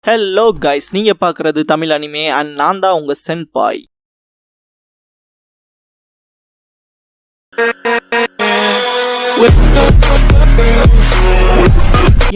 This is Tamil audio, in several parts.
ஹலோ கைஸ், நீங்க பார்க்குறது தமிழ் அனிமே அண்ட் நான் தான் உங்க சென்பாய்.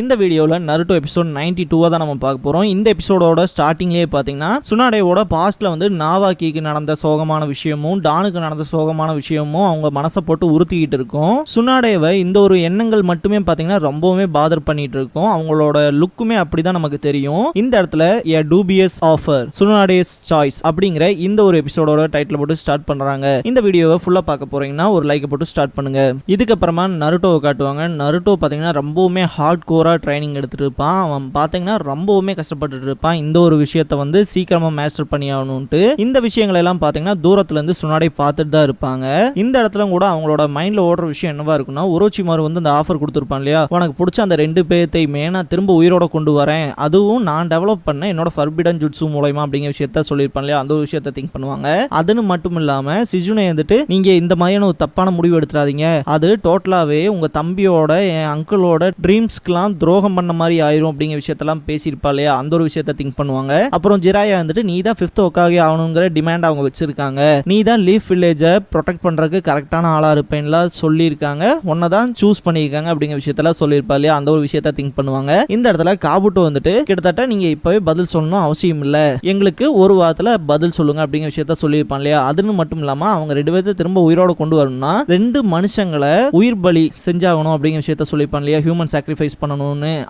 இந்த வீடியோவில் நருட்டோ எபிசோட் 92 தான் நம்ம பார்க்க போகிறோம். இந்த எபிசோடோட ஸ்டார்டிங்லேயே பார்த்தீங்கன்னா சுனாடேவோட பாஸ்ட்டில் வந்து நாவாக்கிக்கு நடந்த சோகமான விஷயமும் டானுக்கு நடந்த சோகமான விஷயமும் அவங்க மனசை போட்டு உறுத்திக்கிட்டு இருக்கும். சுனாடேவை இந்த ஒரு எண்ணங்கள் மட்டுமே பார்த்தீங்கன்னா ரொம்பவுமே பாதர் பண்ணிட்டு இருக்கும். அவங்களோட லுக்குமே அப்படி தான் நமக்கு தெரியும். இந்த இடத்துல எ டூபியஸ் ஆஃபர் சுனாடேஸ் சாய்ஸ் அப்படிங்கிற இந்த ஒரு எபிசோடோட டைட்டில் போட்டு ஸ்டார்ட் பண்ணுறாங்க. இந்த வீடியோவை ஃபுல்லாக பார்க்க போகிறீங்கன்னா ஒரு லைக்கை போட்டு ஸ்டார்ட் பண்ணுங்க. இதுக்கப்புறமா நருட்டோவை காட்டுவாங்க. நருட்டோ பார்த்தீங்கன்னா ரொம்பவுமே ஹார்ட் கோரா ட்ரைனிங் எடுத்துட்டு இருப்பான். அவன் பார்த்தீங்கன்னா ரொம்பவுமே கஷ்டப்பட்டு இருப்பான். இந்த ஒரு விஷயத்த வந்து சீக்கிரமா மாஸ்டர் பண்ணி ஆகணும்ட்டு இந்த விஷயங்கள் எல்லாம் பார்த்தீங்கன்னா தூரத்துல இருந்து சுனாடே பார்த்துட்டு தான் இருப்பாங்க. இந்த இடத்துல கூட அவங்களோட மைண்ட்ல ஓடுற விஷயம் என்னவா இருக்குன்னா, ஒரோச்சிமாரு வந்து அந்த ஆஃபர் கொடுத்துருப்பான் இல்லையா, உனக்கு பிடிச்ச அந்த 2 பேர்த்தையுமே நான் திரும்ப உயிரோட கொண்டு வரேன், அதுவும் நான் டெவலப் பண்ண என்னோட ஃபர்பிடன் ஜுட்சு மூலமா அப்படிங்கிற விஷயத்த சொல்லியிருப்பான் இல்லையா, அந்த ஒரு விஷயத்த திங்க் பண்ணுவாங்க. அதுன்னு மட்டும் இல்லாம சிஜுனை வந்துட்டு நீங்க இந்த மாதிரியான ஒரு தப்பான முடிவு எடுத்துறாதீங்க, அது டோட்டலாவே உங்க தம்பியோட என் அங்கிளோட ட்ரீம்ஸ்க்குலாம் துரோகம் பண்ண மாதிரி ஆயிரும் அப்படிங்கிற விஷயத்தெல்லாம் பேசியிருப்பா இல்லையா, அந்த ஒரு விஷயத்த திங்க் பண்ணுவாங்க. அப்புறம் ஜிராயா வந்துட்டு நீ தான் 5th ஒக்காகே ஆகணுங்கிற டிமாண்ட் அவங்க வச்சிருக்காங்க, நீ தான் லீஃப் வில்லேஜை ப்ரொடெக்ட் பண்றதுக்கு கரெக்டான ஆளா இருப்பேன்லாம் சொல்லியிருக்காங்க, உன்னை தான் சூஸ் பண்ணியிருக்காங்க அப்படிங்கிற விஷயத்தெல்லாம் சொல்லியிருப்பா இல்லையா, அந்த ஒரு விஷயத்த திங்க் பண்ணுவாங்க. இந்த இடத்துல காபுட்டோ வந்துட்டு கிட்டத்தட்ட நீங்க இப்பவே பதில் சொல்லணும் அவசியம் இல்லை, எங்களுக்கு ஒரு வாரத்துல பதில் சொல்லுங்க அப்படிங்கிற விஷயத்த சொல்லியிருப்பான் இல்லையா. அதுன்னு மட்டும் இல்லாம அவங்க 2 பேர்த்த திரும்ப உயிரோட கொண்டு வரணும்னா 2 மனுஷங்களை உயிர் பலி செஞ்சாகணும் அப்படிங்கிற விஷயத்த சொல்லியிருப்பான் இல்லையா, ஹியூமன் சாக்ரிஃபைஸ் பண்ணணும்,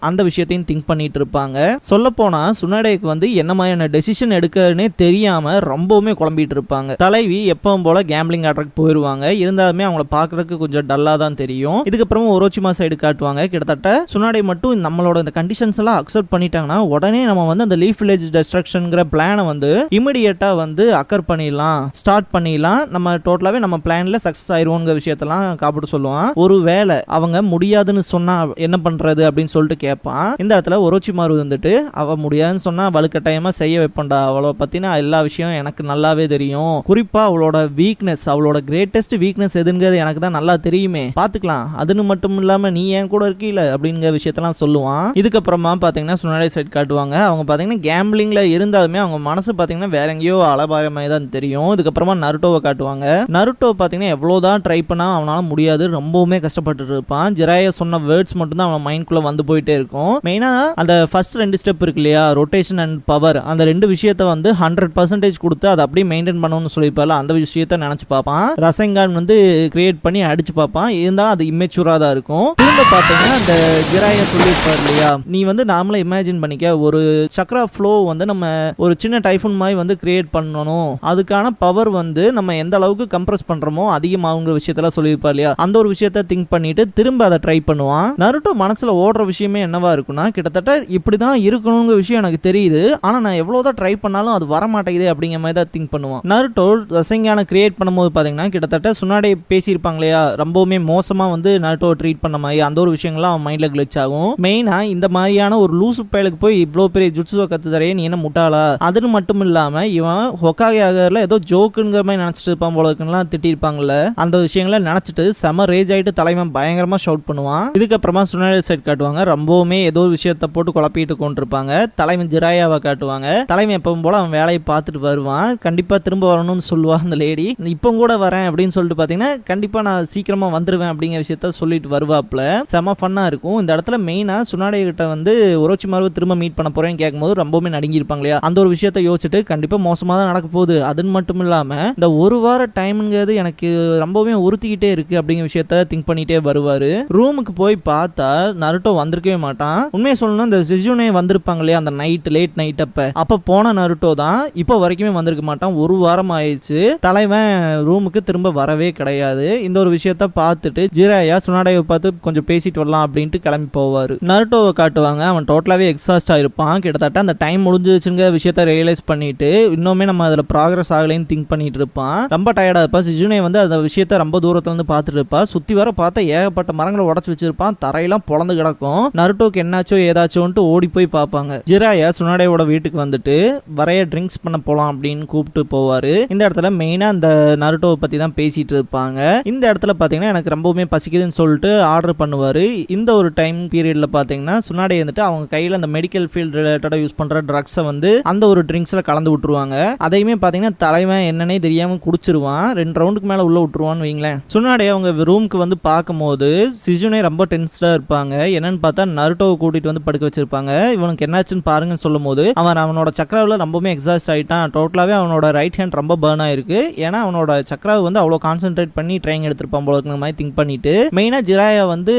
அந்த விஷயத்தையும் திங்க் பண்ணிட்டு இருப்பாங்க. சொல்ல போனா சுனாடேக்கு வந்து என்ன மாதிரியான டெசிஷன் எடுக்கனே தெரியாம ரொம்பவுமே குழம்பிட்டு இருப்பாங்க. தலைவி எப்பவும் போல கேம்பிளிங் ஆட்ருக்கு போயிருவாங்க. இருந்தாலுமே அவங்கள பாக்குறதுக்கு கொஞ்சம் டல்லா தான் தெரியும். இதுக்கப்புறம் ஒரோச்சிமா சைடு காட்டுவாங்க. கிட்டத்தட்ட சுனாடே மட்டும் நம்மளோட இந்த கண்டிஷன்ஸ் எல்லாம் அக்செப்ட் பண்ணிட்டாங்கன்னா உடனே நம்ம வந்து அந்த லீஃப் வில்லேஜ் டெஸ்ட்ரக்ஷன்ங்கிற பிளானை வந்து இமிடியேட்டா வந்து அக்கர் பண்ணிடலாம், ஸ்டார்ட் பண்ணிடலாம், நம்ம டோட்டலாவே நம்ம பிளான்ல சக்சஸ் ஆயிருவோங்கிற விஷயத்தெல்லாம் காப்பிட்டு சொல்லுவான். ஒரு வேளை அவங்க முடியாதுன்னு சொன்னா என்ன பண்றது அப்படின்னு சொல்லிட்டு கேட்பான். இந்த இடத்துல ஒரோச்சிமாரு வந்துட்டு அவ முடியாதுன்னு சொன்னா வலுக்கட்டாயமா செய்ய வைப்பண்டா, அவளை பத்தின எல்லா விஷயம் எனக்கு நல்லாவே தெரியும், குறிப்பா அவளோட வீக்னஸ், அவளோட கிரேட்டஸ்ட் வீக்னஸ் எதுங்கிறது எனக்கு தான் நல்லா தெரியுமே, பாத்துக்கலாம், அதுன்னு மட்டும் இல்லாம நீ என் கூட இருக்கீல அப்படிங்கிற விஷயத்தெல்லாம் சொல்லுவான். இதுக்கப்புறமா பாத்தீங்கன்னா சுனாடே சைட் காட்டுவாங்க. அவங்க பாத்தீங்கன்னா கேம்பிளிங்ல இருந்தாலுமே அவங்க மனசு பாத்தீங்கன்னா வேற எங்கேயோ அலபார மாதிரி தான் தெரியும். இதுக்கப்புறமா நருட்டோவை காட்டுவாங்க. நருட்டோ பாத்தீங்கன்னா எவ்வளவுதான் ட்ரை பண்ணா அவனால முடியாது, ரொம்பவுமே கஷ்டப்பட்டு இருப்பான். ஜிராயா சொன்ன வேர்ட்ஸ் மட்டும் தான் அவன் மைண்ட்குள்ள வந்து போயிட்டே இருக்கும். மெயினா அந்த ஃபர்ஸ்ட் 2 ஸ்டெப் இருக்கு இல்லையா, ரொட்டேஷன் அண்ட் பவர், அந்த 2 விஷயத்த வந்து 100% கொடுத்து அதை அப்படியே மெயின்டைன் பண்ணணும்னு சொல்லியிருப்பால, அந்த விஷயத்த நினைச்சு பார்ப்பான். ரசங்கான் வந்து கிரியேட் பண்ணி அடிச்சு பார்ப்பான். இருந்தாலும் அது இம்மெச்சூரா தான் இருக்கும். திரும்ப பார்த்தீங்கன்னா அந்த ஜிராயா சொல்லியிருப்பார் இல்லையா, நீ வந்து நாமளே இமேஜின் பண்ணிக்க, ஒரு சக்ரா ஃப்ளோ வந்து நம்ம ஒரு சின்ன டைஃபூன் மாதிரி வந்து கிரியேட் பண்ணணும், அதுக்கான பவர் வந்து நம்ம எந்த அளவுக்கு கம்ப்ரஸ் பண்றோமோ அதிகமாகுங்கிற விஷயத்தெல்லாம் சொல்லியிருப்பார் இல்லையா, அந்த ஒரு விஷயத்த திங்க் பண்ணிட்டு திரும்ப அதை ட்ரை பண்ணுவான். நருட்டோ மனசுல ஓடுற விஷயமே என்னவா இருக்குன்னா, கிட்டத்தட்ட இப்படிதான் இருக்கணுங்கிற விஷயம் எனக்கு தெரியுது, ஆனா நான் எவ்வளவுதான் ட்ரை பண்ணாலும் அது வர மாட்டேங்குது அப்படிங்கிற மாதிரி தான் திங்க் பண்ணுவான். நருட்டோ ரசங்கான கிரியேட் பண்ணும்போது பாத்தீங்கன்னா கிட்டத்தட்ட சுனாடே பேசியிருப்பாங்க இல்லையா, ரொம்பவுமே மோசமா வந்து நருட்டோ ட்ரீட் பண்ண மாதிரி அந்த ஒரு விஷயங்கள்லாம் அவன் மைண்ட்ல கிளிச் ஆகும். மெயினா இந்த மாதிரியான ஒரு லூசு பயலுக்கு போய் இவ்வளவு பெரிய ஜுட்சுவோ கத்து தரையே நீ என்ன முட்டாளா, அதுன்னு மட்டும் இல்லாம இவன் ஹொக்காகே ஆகல ஏதோ ஜோக்குங்கிற மாதிரி நினைச்சிட்டு இருப்பான் போல இருக்குலாம் திட்டிருப்பாங்கல்ல, அந்த விஷயங்களை நினைச்சிட்டு செம ரேஜ் ஆயிட்டு தலைவன் பயங்கரமா ஷவுட் பண்ணுவான். இதுக்கப்புறமா சுனாடே சைட் காட்டுவாங்க. ரொம்பவுமே ஏதோ விஷயத்த போட்டு குழப்பிட்டு கொண்டிருப்பாங்க. தலைவன் ஜிராயாவை காட்டுவாங்க. தலைவன் எப்பவும் போல அவன் வேலையை பார்த்துட்டு வருவான். கண்டிப்பா திரும்ப வரணும்னு சொல்லுவா அந்த லேடி. இப்போ கூட வரேன் அப்படின்னு சொல்லிட்டு பாத்தீங்கன்னா கண்டிப்பா நான் சீக்கிரமா வந்துருவேன் அப்படிங்கிற விஷயத்த சொல்லிட்டு வருவாப்ல. செம ஃபன்னா இருக்கும். இந்த இடத்துல மெயினா சுனாடே கிட்ட வந்து ஒரோச்சிமாரு திரும்ப மீட் பண்ண போறேன்னு கேட்கும்போது ரொம்பவுமே நடுங்கி இருப்பாங்க இல்லையா, அந்த ஒரு விஷயத்த யோசிச்சுட்டு கண்டிப்பா மோசமா தான் நடக்க போகுது, அதுன்னு மட்டும் இல்லாம இந்த ஒரு வார டைம்ங்கிறது எனக்கு ரொம்பவே உறுத்திக்கிட்டே இருக்கு அப்படிங்கிற விஷயத்த திங்க் பண்ணிட்டே வருவாரு. ரூமுக்கு போய் பார்த்தா நருட்டோ வந்திருக்கவே மாட்டான். உண்மையை சொல்லணும், இந்த சிஜுனே வந்திருப்பாங்க இல்லையா அந்த நைட் லேட் நைட் அப்ப போன நருட்டோ தான் இப்போ வரைக்குமே வந்திருக்க மாட்டான். ஒரு வாரம் ஆயிடுச்சு, தலைவன் ரூமுக்கு திரும்ப வரவே கிடையாது. இந்த ஒரு விஷயத்த பார்த்துட்டு ஜிராயா சுனாடேவை பார்த்து கொஞ்சம் பேசிட்டு வரலாம் அப்படின்ட்டு கிளம்பி போவாரு. நருட்டோவை காட்டுவாங்க. அவன் டோட்டலாவே எக்ஸாஸ்ட் ஆயிருப்பான். கிட்டத்தட்ட அந்த டைம் முடிஞ்சிச்சுங்கிற விஷயத்த ரியலைஸ் பண்ணிட்டு இன்னுமே நம்ம அதுல ப்ராக்ரஸ் ஆகலைன்னு திங்க் பண்ணிட்டு இருப்பான். ரொம்ப டயர்டா இருப்பான். சிஜுனே வந்து அந்த விஷயத்த ரொம்ப தூரத்துல இருந்து பார்த்துட்டு இருப்பா. சுத்தி வர பார்த்தா ஏகப்பட்ட மரங்களை உடச்சு வச்சிருப்பான். தரையெல்லாம் பொழந்து கிடக்கும். அப்புறம் நருட்டோக்கு என்னாச்சோ ஏதாச்சோன்ட்டு ஓடி போய் பார்ப்பாங்க. ஜிராயா சுனாடேவோட வீட்டுக்கு வந்துட்டு வரைய ட்ரிங்க்ஸ் பண்ண போலாம் அப்படின்னு கூப்பிட்டு போவாரு. இந்த இடத்துல மெயினா அந்த நருட்டோவை பத்தி தான் பேசிட்டு இருப்பாங்க. இந்த இடத்துல பாத்தீங்கன்னா எனக்கு ரொம்பவுமே பசிக்குதுன்னு சொல்லிட்டு ஆர்டர் பண்ணுவாரு. இந்த ஒரு டைம் பீரியட்ல பாத்தீங்கன்னா சுனாடே வந்துட்டு அவங்க கையில அந்த மெடிக்கல் ஃபீல்ட் ரிலேட்டடா யூஸ் பண்ற ட்ரக்ஸை வந்து அந்த ஒரு ட்ரிங்க்ஸ்ல கலந்து விட்டுருவாங்க. அதையுமே பாத்தீங்கன்னா தலைவன் என்னன்னே தெரியாம குடிச்சிருவான். 2 ரவுண்டுக்கு மேல உள்ள விட்டுருவான்னு வைங்களேன். சுனாடே அவங்க ரூமுக்கு வந்து பார்க்கும்போது சிசுனே ரொம்ப டென்ஸ்டா இருப்பாங்க. என்னன்னு பார்த்தா நருட்டோவை கூட்டிட்டு வந்து படுக்க வச்சிருப்பாங்க. இவனுக்கு என்னாச்சுன்னு பாருங்கன்னு சொல்லும் போது அவனோட சக்கராவில் ரொம்பவுமே எக்ஸாஸ்ட் ஆயிட்டான். டோட்டலாவே அவனோட ரைட் ஹேண்ட் ரொம்ப பர்ன் ஆயிருக்கு. ஏன்னா அவனோட சக்கராவை வந்து அவ்வளோ கான்சென்ட்ரேட் பண்ணி ட்ரைங் எடுத்திருப்பான் போல இருக்கிற மாதிரி திங்க் பண்ணிட்டு மெயினா ஜிராயா வந்து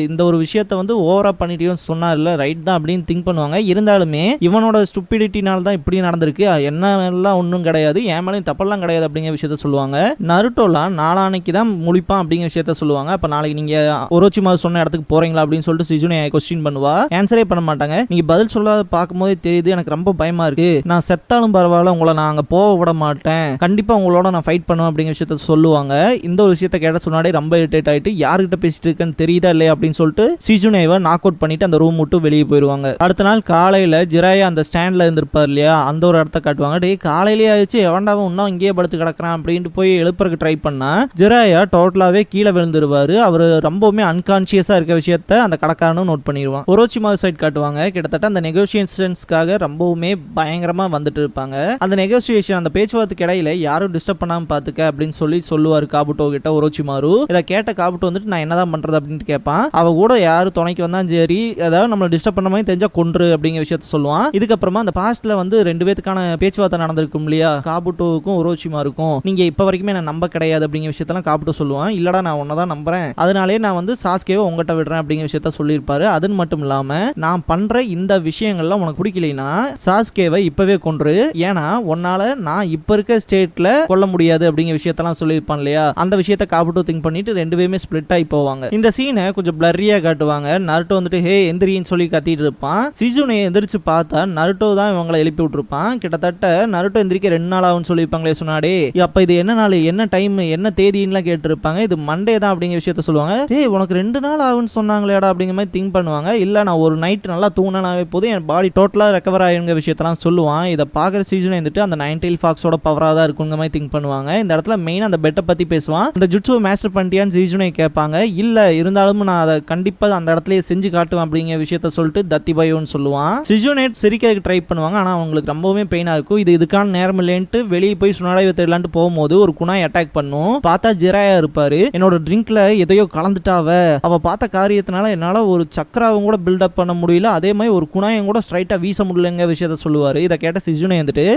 இந்த ஒரு விஷயத்த வந்து ஓவரா பண்ணிட்டு சொன்னார்ல ரைட் தான் அப்படின்னு திங்க் பண்ணுவாங்க. இருந்தாலுமே இவனோட ஸ்டூபிடிட்டினால தான் இப்படி நடந்திருக்கு, என்ன எல்லாம் ஒன்றும் கிடையாது, என் மேலேயும் தப்பெல்லாம் கிடையாது அப்படிங்கிற விஷயத்த சொல்லுவாங்க. நருட்டோலாம் நாளானைக்கு தான் முழிப்பான் அப்படிங்கிற விஷயத்த சொல்லுவாங்க. அப்ப நாளைக்கு நீங்க ஒரோச்சிமாரு சொன்ன இடத்துக்கு போறீங்களா அப்படின்னு சொல்லிட்டு சிசுனே கொஸ்டின் பண்ணுவா. ஆன்சரே பண்ண மாட்டாங்க. நீங்க பதில் சொல்ல பார்க்கும்போதே தெரியுது எனக்கு ரொம்ப பயமா இருக்கு, நான் செத்தாலும் பரவாயில்ல உங்களை நான் அங்க போக விட மாட்டேன், கண்டிப்பா உங்களோட நான் ஃபைட் பண்ணுவேன் அப்படிங்கிற விஷயத்த சொல்லுவாங்க. இந்த ஒரு விஷயத்த கேட்ட சொன்னாலே ரொம்ப இரிட்டேட் ஆயிட்டு யாருக்கிட்ட பேசிட்டு இருக்கேன்னு தெரியுதா இல்லையா அப்படின்னு சொல்லிட்டு சிசுனேவை நாக் அவுட் பண்ணிட்டு அந்த ரூம் விட்டு வெளியே போயிடுவாங்க. அடுத்த நாள் காலையில ஜிராயா அந்த ஸ்டாண்ட்ல இருந்திருப்பார் இல்லையா, அந்த ஒரு இடத்த காட்டுவாங்க. டே காலையிலேயே ஆயிடுச்சு, எவன்டாவும் இன்னும் இங்கேயே படுத்து கிடக்குறான் அப்படின்ட்டு போய் எழுப்புறதுக்கு ட்ரை பண்ணா ஜிராயா டோட்டலாவே கீழே விழுந்துருவாரு. அவர் ரொம்பவுமே அன்கான்சியஸா இருக்க விஷயத்த அந்த கடைக்காரனும் நோட் பண்ணிடுவான். ஒரோச்சிமாரு சைட் காட்டுவாங்க. கிட்டத்தட்ட அந்த நெகோசியேஷன்ஸ்க்காக ரொம்பவுமே பயங்கரமா வந்துட்டு இருப்பாங்க. அந்த நெகோசியேஷன் அந்த பேச்சுவார்த்தைக்கு இடையில யாரும் டிஸ்டர்ப் பண்ணாம பாத்துக்க அப்படின்னு சொல்லுவாரு காபுட்டோ கிட்ட ஒரோச்சிமாரு. இதை கேட்ட காபுட்டோ வந்துட்டு நான் என்னதான் பண்றது அப்படின்னு கேட்பான். அவ கூட யாரு துணைக்கு வந்தா சரி, அதாவது நம்மள டிஸ்டர்ப் பண்ண மாதிரி தெரிஞ்சா கொன்று அப்படிங்கிற விஷயத்த சொல்லுவான். இதுக்கப்புறமா அந்த பாஸ்ட்ல வந்து 2 பேத்துக்கான பேச்சுவார்த்தை நடந்திருக்கும் இல்லையா, காபுட்டோவுக்கும் ஒரோச்சிமாருக்கும், நீங்க இப்ப வரைக்குமே நான் நம்ப கிடையாது அப்படிங்கிற விஷயத்தெல்லாம் காபுட்டோ சொல்லுவான். இல்லடா நான் உன்னதான் நம்புறேன், அதனாலே நான் வந்து சாஸ்கேவை உங்ககிட்ட விடுறேன் அப்படிங்கிற விஷயத்த சொல்லியிருப்பாரு. அது மட்டும் இல்லாம நான் பண்ற இந்த விஷயங்கள்லாம் உனக்கு பிடிக்கலைன்னா சாஸ்கேவை இப்பவே கொன்று, ஏன்னா உன்னால நான் இப்ப இருக்க ஸ்டேட்ல கொல்ல முடியாது அப்படிங்கிற விஷயத்தெல்லாம் சொல்லியிருப்பான் இல்லையா. அந்த விஷயத்த காபுட்டோ திங்க் பண்ணிட்டு 2 பேருமே ஸ்பிளிட் ஆகி போவாங்க. இந்த சீனை கொஞ்சம் பிளரியா காட்டுவாங்க. நருட்டோ வந்துட்டு ஹே எந்திரின்னு சொல்லி கத்திட்டு இருப்பான். சிசுனே எந்திரிச்சு பார்த்தா நருட்டோ தான் இவங்களை எழுப்பி விட்டுருப்பான். கிட்டத்தட்ட நருட்டோ எந்திரிக்க 2 நாள் ஆகும்னு சொல்லியிருப்பாங்களே சொன்னாடே. அப்ப இது என்ன நாள், என்ன டைம், என்ன தேதின்னு கேட்டிருப்பாங்க. இது மண்டே தான் அப்படிங்கிற விஷயத்த சொல்லுவாங்க. உனக்கு 2 நாள் ஆகும்னு சொன்னாங்களேடா அப்படிங்கிற மாதிரி திங்க் பண்ணுவாங்க. இல்ல நான் ஒரு நைட் நல்லா தூங்கினாவே போதும், என் பாடி டோட்டலா ரெக்கவர் ஆயிருங்க விஷயத்தெல்லாம் சொல்லுவான். இதை பார்க்குற சீசன் வந்துட்டு அந்த 9 ஃபாக்ஸோட பவராக தான் இருக்குங்க மாதிரி திங்க் பண்ணுவாங்க. இந்த இடத்துல மெயின் அந்த பெட்டை பத்தி பேசுவான். அந்த ஜுட்சுவை மாஸ்டர் பண்ணிட்டியான்னு சீசனை கேட்பாங்க. இல்ல இருந்தாலும் நான் அதை கண்டிப்பா அந்த இடத்துலயே செஞ்சு காட்டுவேன் அப்படிங்கிற விஷயத்த சொல்லிட்டு தத்தி பயோன்னு சொல்லுவான். சிசுனேட் சிரிக்க ட்ரை பண்ணுவாங்க. ஆனா அவங்களுக்கு ரொம்பவே பெயினா இருக்கும். இதுக்கான நேரம் இல்லைன்ட்டு வெளியே போய் சுனாடாவை தேடலான்ட்டு போகும்போது ஒரு குணாய் அட்டாக் பண்ணும். பார்த்தா ஜிராயா இருப்பாரு. என்னோட ட்ரிங்க்ல எதையோ கலந்துட்டாவ, அவ பார்த்த காரியத்தினால என்னால ஒரு சக்கராவும் கூட பில்டப் பண்ண முடியல, அதே மாதிரி ஒரு குணாயம் கூட ஸ்ட்ரைட்டா வீச முடியலங்க விஷயத்த சொல்லுவாரு. இதை கேட்ட சிசுனே வந்துட்டு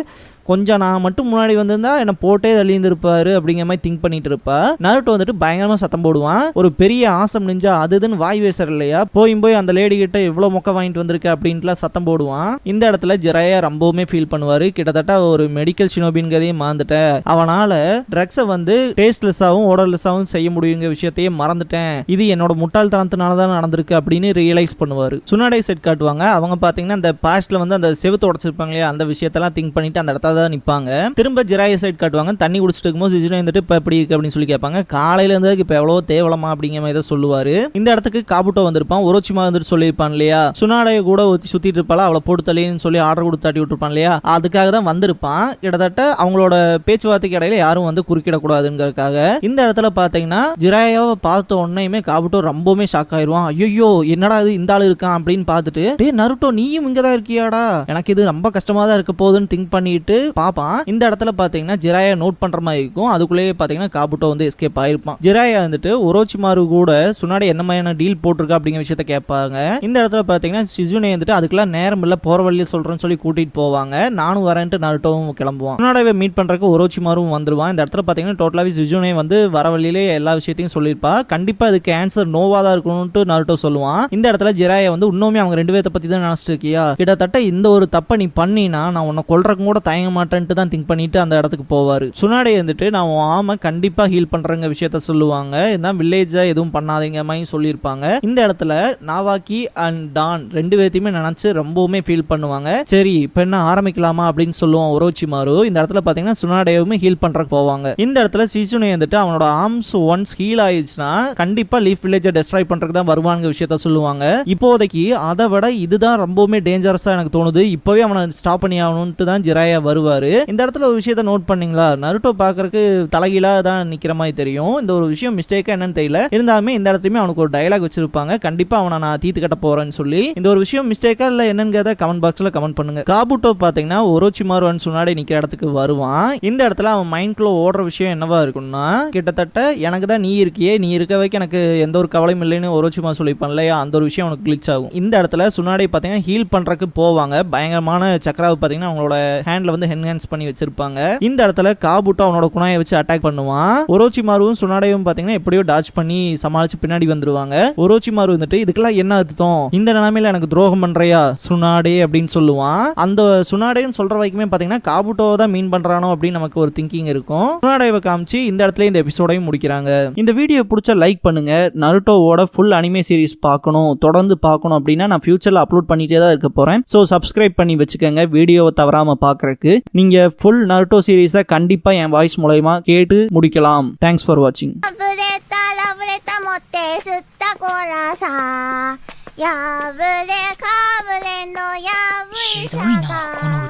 கொஞ்சம் நான் மட்டும் முன்னாடி வந்திருந்தா என்ன போட்டே தள்ளியிருந்திருப்பாரு அப்படிங்கிற மாதிரி திங்க் பண்ணிட்டு இருப்பா. நருட்டோ வந்துட்டு பயங்கரமா சத்தம் போடுவான். ஒரு பெரிய ஆசம் நிஞ்சா அதுன்னு வாய் பேசுற இல்லையா, போய் அந்த லேடி கிட்ட எவ்வளவு மொக்க வாங்கிட்டு வந்திருக்க அப்படின்ட்டுலாம் சத்தம் போடுவான். இந்த இடத்துல ஜிராயா ரொம்பவுமே ஃபீல் பண்ணுவாரு. கிட்டத்தட்ட ஒரு மெடிக்கல் ஷினோபின்கதையும் மறந்துட்டேன், அவனால ட்ரக்ஸை வந்து டேஸ்ட்லெஸ்ஸாகவும் ஓடர்லெஸ்ஸாகவும் செய்ய முடியுங்கிற விஷயத்தையே மறந்துட்டேன், இது என்னோட முட்டாள்தனத்தினால தான் நடந்திருக்கு அப்படின்னு ரியலைஸ் பண்ணுவாரு. சுனாடே செட் காட்டுவாங்க. அவங்க பாத்தீங்கன்னா அந்த பாஸ்ட்ல வந்து அந்த செவுத்து உடைச்சிருப்பாங்க இல்லையா, அந்த விஷயத்தெல்லாம் திங்க் பண்ணிட்டு அந்த இடத்த நிப்பாங்க. திரும்ப ஜிராயா சைட் காட்டுவாங்க. தண்ணி குடிச்சிட்டு இருக்கும்போது சிசுனே வந்துட்டு இப்ப எப்படி இருக்கு அப்படின்னு சொல்லி கேட்பாங்க. காலையில இருந்து இப்ப எவ்வளவு தேவலமா அப்படிங்கிற மாதிரி சொல்லுவாரு. இந்த இடத்துக்கு காபுட்டோ வந்திருப்பான். ஒரோச்சிமா வந்துட்டு சொல்லியிருப்பான் இல்லையா, சுனாடைய கூட சுத்திட்டு இருப்பாளா, அவளை போட்டு தள்ளின்னு சொல்லி ஆர்டர் கொடுத்து தாட்டி விட்டுருப்பான் இல்லையா, அதுக்காக தான் வந்திருப்பான். கிட்டத்தட்ட அவங்களோட பேச்சுவார்த்தைக்கு இடையில யாரும் வந்து குறுக்கிடக்கூடாதுங்கிறதுக்காக. இந்த இடத்துல பாத்தீங்கன்னா ஜிராயாவை பார்த்த உடனேயுமே காபுட்டோ ரொம்பவுமே ஷாக் ஆயிடுவான். ஐயோ என்னடா இது இந்த ஆளு இருக்கான் அப்படின்னு பார்த்துட்டு, டே நருட்டோ நீயும் இங்கதான் இருக்கியாடா, எனக்கு இது ரொம்ப கஷ்டமா தான் இருக்க போகுதுன்னு திங்க் பண்ணிட்டு பாப்பான். இந்த இடத்துல பாத்தீங்கன்னா ஜிராயா நோட் பண்ற மாதிரி இருக்கும். அதுக்குள்ளேயே பாத்தீங்கன்னா காபுட்டோ வந்து எஸ்கேப் ஆயிருப்பான். ஜிராயா வந்துட்டு ஒரோச்சிமாரு கூட சுனாடே என்ன மாதிரியான டீல் போட்டிருக்கா அப்படிங்கிற விஷயத்த கேட்பாங்க. இந்த இடத்துல பாத்தீங்கன்னா சிசுனே வந்துட்டு அதுக்கெல்லாம் நேரம் இல்ல, போற வழியில சொல்றேன்னு சொல்லி கூட்டிட்டு போவாங்க. நானும் வரேன்ட்டு நருட்டோவும் கிளம்புவான். சுனாடேவை மீட் பண்றதுக்கு ஒரோச்சிமாரும் வந்துருவான். இந்த இடத்துல பாத்தீங்கன்னா டோட்டலாவே சிசுனே வந்து வர வழியிலே எல்லா விஷயத்தையும் சொல்லியிருப்பா. கண்டிப்பா இதுக்கு ஆன்சர் நோவா தான் இருக்கணும்னு நருட்டோ சொல்லுவான். இந்த இடத்துல ஜிராயா வந்து இன்னுமே அவங்க 2 பேர்த்த பத்தி தான் நினைச்சிட்டு இருக்கியா, கிட்டத்தட்ட இந்த ஒரு தப்ப நீ பண்ணினா நான் உன்னை கொல்றதுக்கு கூட தயங்க மாட்டேன்ட்டு தான் திங்க் பண்ணிட்டு அந்த இடத்துக்கு போவாரு. சுனாடே வந்துட்டு நான் ஆம கண்டிப்பா ஹீல் பண்றங்க விஷயத்த சொல்லுவாங்க. இதான் வில்லேஜா எதுவும் பண்ணாதீங்க மாதிரி சொல்லியிருப்பாங்க. இந்த இடத்துல நாவாக்கி அண்ட் டான் 2 பேர்த்தையுமே நினைச்சு ரொம்பவுமே ஃபீல் பண்ணுவாங்க. சரி இப்ப என்ன ஆரம்பிக்கலாமா அப்படின்னு சொல்லுவான் ஒரோச்சிமாரு. இந்த இடத்துல பாத்தீங்கன்னா சுனாடேவுமே ஹீல் பண்றதுக்கு போவாங்க. இந்த இடத்துல சிசுனே வந்துட்டு அவனோட ஆர்ம்ஸ் ஒன்ஸ் ஹீல் ஆயிடுச்சுன்னா கண்டிப்பா லீஃப் வில்லேஜை டெஸ்ட்ராய் பண்றதுக்கு தான் வருவாங்க விஷயத்த சொல்லுவாங்க. சொல்லுவாங்க. இப்போதைக்கு அதை விட இதுதான் ரொம்பவுமே டேஞ்சரஸா எனக்கு தோணுது, இப்பவே அவனை ஸ்டாப் பண்ணி ஆகணும்ட்டு தான் ஜிராயா வருவாரு. இந்த இடத்துல ஒரு விஷயத்த நோட் பண்ணீங்களா, நருட்டோ பாக்குறதுக்கு தலைகீழா தான் நிக்கிற மாதிரி தெரியும். இந்த ஒரு விஷயம் மிஸ்டேக்கா என்னன்னு தெரியல, இருந்தாலுமே இந்த இடத்துலயுமே அவனுக்கு ஒரு டயலாக் வச்சிருப்பாங்க, கண்டிப்பா அவனை நான் தீத்து கட்ட போறேன்னு சொல்லி. இந்த ஒரு விஷயம் மிஸ்டேக்கா இல்ல என்னன்னு கமெண்ட் பாக்ஸ்ல கமெண்ட் பண்ணுங்க. காபுட்டோ பாத்தீங்கன்னா ஒரோச்சிமாரு சுனாடே நிக்கிற இடத்துக்கு வருவான். இந்த இடத்துல அவன் மைண்ட்குள்ள ஓடுற விஷயம் என்னவா இருக்கும்னா, கிட்டத்தட்ட எனக்கு தான் நீ இருக்கியே, நீ இருக்க வைக்க எனக்கு எந்த ஒரு கவலையும் இல்லைன்னு ஒரோச்சிமா சொல்லிப்பான் இல்லையா, அந்த ஒரு விஷயம் அவனுக்கு கிளிச் ஆகும். இந்த இடத்துல சுனாடே பாத்தீங்கன்னா ஹீல் பண்றதுக்கு போவாங்க. பயங்கரமான சக்கராவை பாத்தீங்கன்னா அவங்களோட ஹேண்ட்ல வந்து என்ஹான்ஸ் பண்ணி வச்சிருப்பாங்க. இந்த இடத்துல காபுட்டோ அவனோட குணாயை வச்சு அட்டாக் பண்ணுவான். ஒரோச்சிமாருவும் சுனாடேவும் பாத்தீங்கன்னா எப்படியோ டாச் பண்ணி சமாளிச்சு பின்னாடி வந்துருவாங்க. ஒரோச்சிமாரு வந்துட்டு இதுக்கெல்லாம் என்ன அர்த்தம், இந்த நிலைமையில எனக்கு துரோகம் பண்றியா சுனாடே அப்படின்னு சொல்லுவான். அந்த சுனாடேன்னு சொல்ற வரைக்குமே பாத்தீங்கன்னா காபுட்டோவை தான் மீன் பண்றானோ அப்படின்னு நமக்கு ஒரு திங்கிங் இருக்கும். சுனாடேவை காமிச்சு இந்த இடத்துல இந்த எபிசோடையும் முடிக்கிறாங்க. இந்த வீடியோ பிடிச்ச லைக் பண்ணுங்க. நருட்டோவோட ஃபுல் அனிமே சீரிஸ் பார்க்கணும், தொடர்ந்து பார்க்கணும் அப்படின்னா நான் ஃபியூச்சர்ல அப்லோட் பண்ணிட்டே தான் இருக்க போறேன். ஸோ சப்ஸ்கிரைப் பண்ணி வச்சுக்கோங்க வீடியோவை தவறாம பார்க்கறதுக்கு. நீங்க ஃபுல் நருட்டோ சீரிஸை கண்டிப்பா என் வாய்ஸ் மூலமா கேட்டு முடிக்கலாம். தேங்க்ஸ் ஃபார் வாட்சிங். ひどいなこの